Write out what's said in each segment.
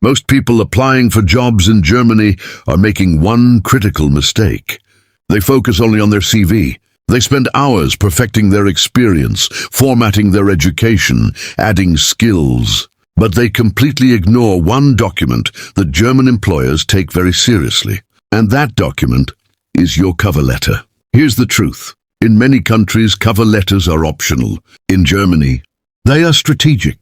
Most people applying for jobs in Germany are making one critical mistake. They focus only on their CV. They spend hours perfecting their experience, formatting their education, adding skills. But they completely ignore one document that German employers take very seriously. And that document is your cover letter. Here's the truth. In many countries, cover letters are optional. In Germany, they are strategic.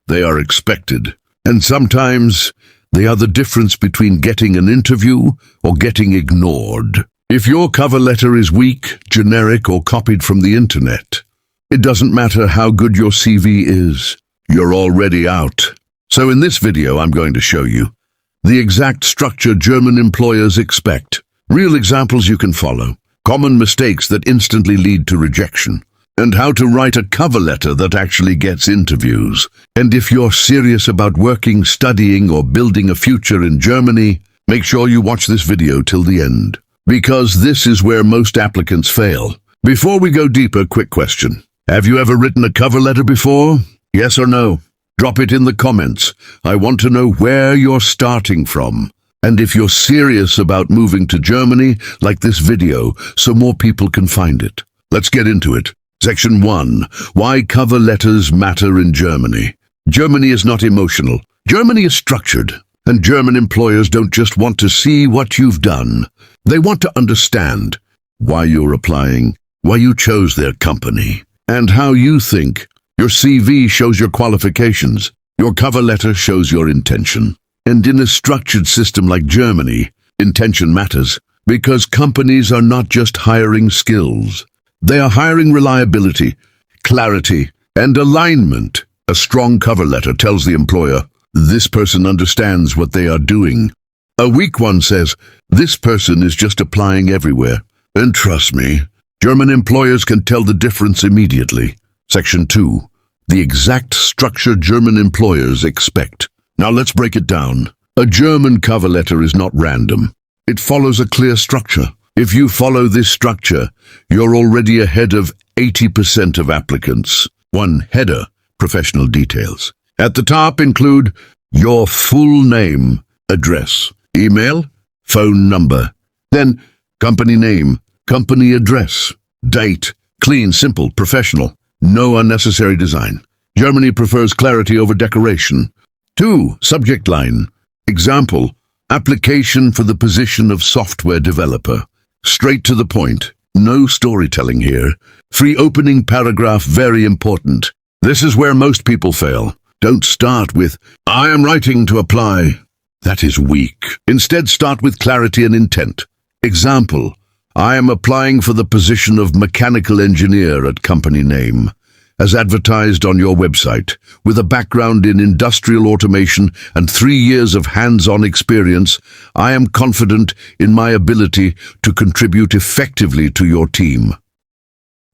They are expected. And sometimes they are the difference between getting an interview or getting ignored. If your cover letter is weak, generic, or copied from the internet, it doesn't matter how good your CV is. You're already out. So in this video, I'm going to show you the exact structure German employers expect, real examples you can follow, common mistakes that instantly lead to rejection, and how to write a cover letter that actually gets interviews. And if you're serious about working, studying, or building a future in Germany, make sure you watch this video till the end, because this is where most applicants fail. Before we go deeper, quick question. Have you ever written a cover letter before? Yes or no? Drop it in the comments. I want to know where you're starting from. And if you're serious about moving to Germany, like this video so more people can find it. Let's get into it. Section 1. Why cover letters matter in Germany. Germany is not emotional. Germany is structured. And German employers don't just want to see what you've done. They want to understand why you're applying, why you chose their company, and how you think. Your CV shows your qualifications. Your cover letter shows your intention. And in a structured system like Germany, intention matters, because companies are not just hiring skills. They are hiring reliability, clarity, and alignment. A strong cover letter tells the employer, this person understands what they are doing. A weak one says, this person is just applying everywhere. And trust me, German employers can tell the difference immediately. Section 2. The exact structure German employers expect. Now let's break it down. A German cover letter is not random. It follows a clear structure. If you follow this structure, you're already ahead of 80% of applicants. 1. Header, professional details. At the top include your full name, address, email, phone number. Then company name, company address, date, clean, simple, professional. No unnecessary design. Germany prefers clarity over decoration. 2. Subject line. Example, application for the position of software developer. Straight to the point. No storytelling here. 3. Opening paragraph, very important. This is where most people fail. Don't start with, I am writing to apply. That is weak. Instead, start with clarity and intent. Example, I am applying for the position of mechanical engineer at company name, as advertised on your website, with a background in industrial automation and 3 years of hands-on experience. I am confident in my ability to contribute effectively to your team.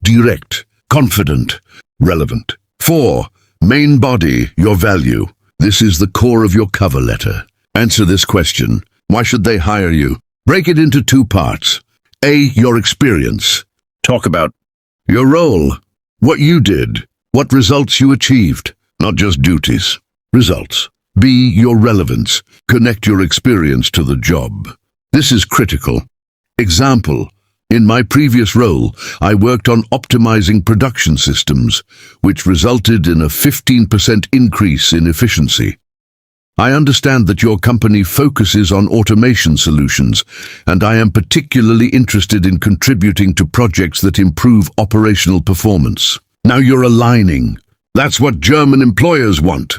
Direct, confident, relevant. 4. Main body, your value. This is the core of your cover letter. Answer this question. Why should they hire you? Break it into 2 parts. A. Your experience. Talk about your role, what you did, what results you achieved, not just duties, results. B. Your relevance. Connect your experience to the job. This is critical. Example, in my previous role, I worked on optimizing production systems, which resulted in a 15% increase in efficiency. I understand that your company focuses on automation solutions, and I am particularly interested in contributing to projects that improve operational performance. Now you're aligning. That's what German employers want.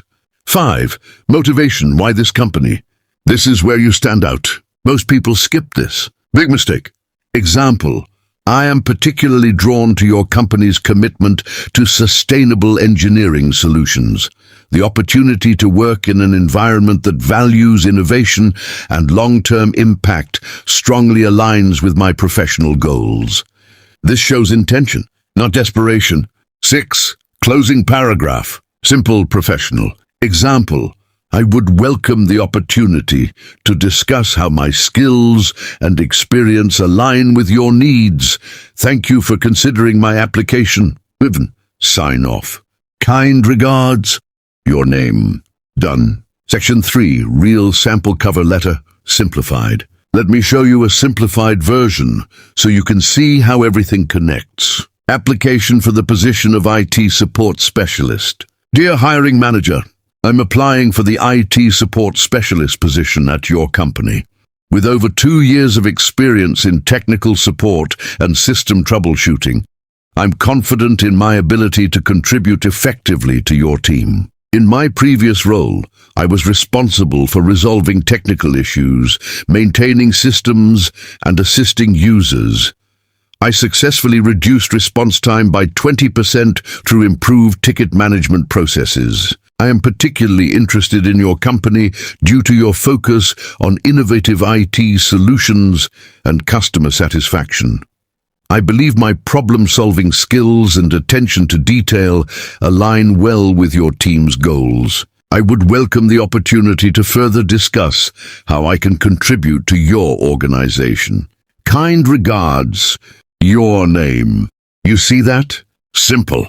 5. Motivation. Why this company? This is where you stand out. Most people skip this. Big mistake. Example, I am particularly drawn to your company's commitment to sustainable engineering solutions. The opportunity to work in an environment that values innovation and long-term impact strongly aligns with my professional goals. This shows intention, not desperation. 6. Closing paragraph. Simple, professional. Example, I would welcome the opportunity to discuss how my skills and experience align with your needs. Thank you for considering my application. Sign off. Kind regards. Your name. Done. Section 3, Real Sample Cover Letter, Simplified. Let me show you a simplified version so you can see how everything connects. Application for the position of IT Support Specialist. Dear Hiring Manager, I'm applying for the IT Support Specialist position at your company. With over 2 years of experience in technical support and system troubleshooting, I'm confident in my ability to contribute effectively to your team. In my previous role, I was responsible for resolving technical issues, maintaining systems, and assisting users. I successfully reduced response time by 20% through improved ticket management processes. I am particularly interested in your company due to your focus on innovative IT solutions and customer satisfaction. I believe my problem-solving skills and attention to detail align well with your team's goals. I would welcome the opportunity to further discuss how I can contribute to your organization. Kind regards, your name. You see that? Simple,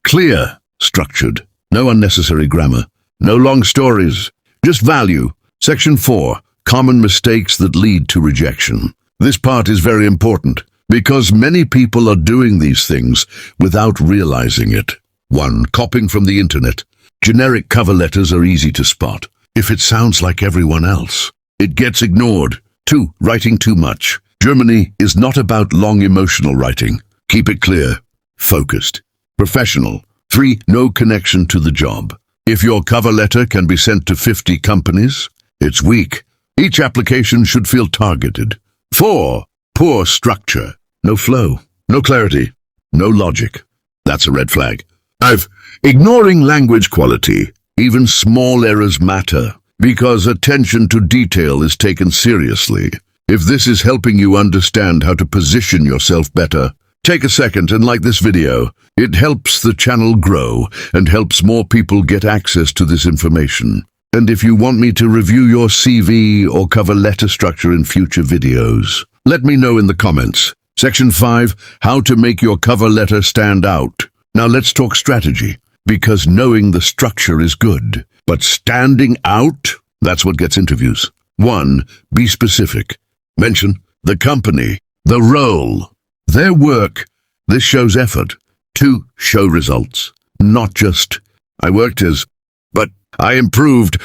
clear, structured. No unnecessary grammar. No long stories. Just value. Section 4. Common mistakes that lead to rejection. This part is very important because many people are doing these things without realizing it. 1. Copying from the internet. Generic cover letters are easy to spot. If it sounds like everyone else, it gets ignored. 2. Writing too much. Germany is not about long emotional writing. Keep it clear, focused, professional. 3. No connection to the job. If your cover letter can be sent to 50 companies, it's weak. Each application should feel targeted. 4. Poor structure. No flow, no clarity, no logic. That's a red flag. 5. Ignoring language quality. Even small errors matter because attention to detail is taken seriously. If this is helping you understand how to position yourself better, take a second and like this video. It helps the channel grow and helps more people get access to this information. And if you want me to review your CV or cover letter structure in future videos, let me know in the comments. Section 5, How to make your cover letter stand out. Now let's talk strategy, because knowing the structure is good, but standing out, that's what gets interviews. 1. Be specific. Mention the company, the role, their work. This shows effort. 2. Show results. Not just, I worked as, but I improved,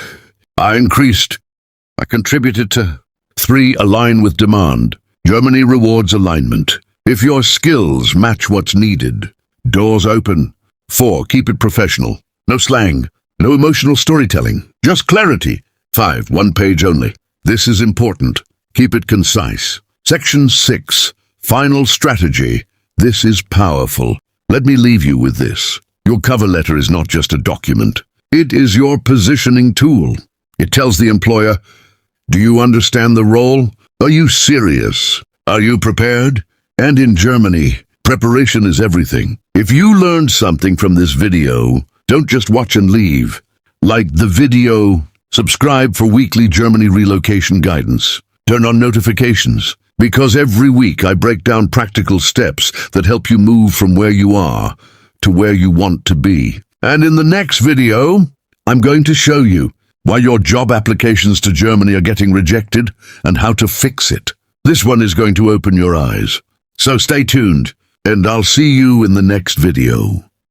I increased, I contributed to. 3. Align with demand. Germany rewards alignment. If your skills match what's needed, doors open. 4. Keep it professional. No slang, no emotional storytelling, just clarity. 5. One page only. This is important. Keep it concise. Section 6. Final strategy. This is powerful. Let me leave you with this. Your cover letter is not just a document. It is your positioning tool. It tells the employer, do you understand the role? Are you serious? Are you prepared? And in Germany, preparation is everything. If you learned something from this video, don't just watch and leave. Like the video, subscribe for weekly Germany relocation guidance. Turn on notifications, because every week I break down practical steps that help you move from where you are to where you want to be. And in the next video, I'm going to show you why your job applications to Germany are getting rejected and how to fix it. This one is going to open your eyes. So stay tuned, and I'll see you in the next video.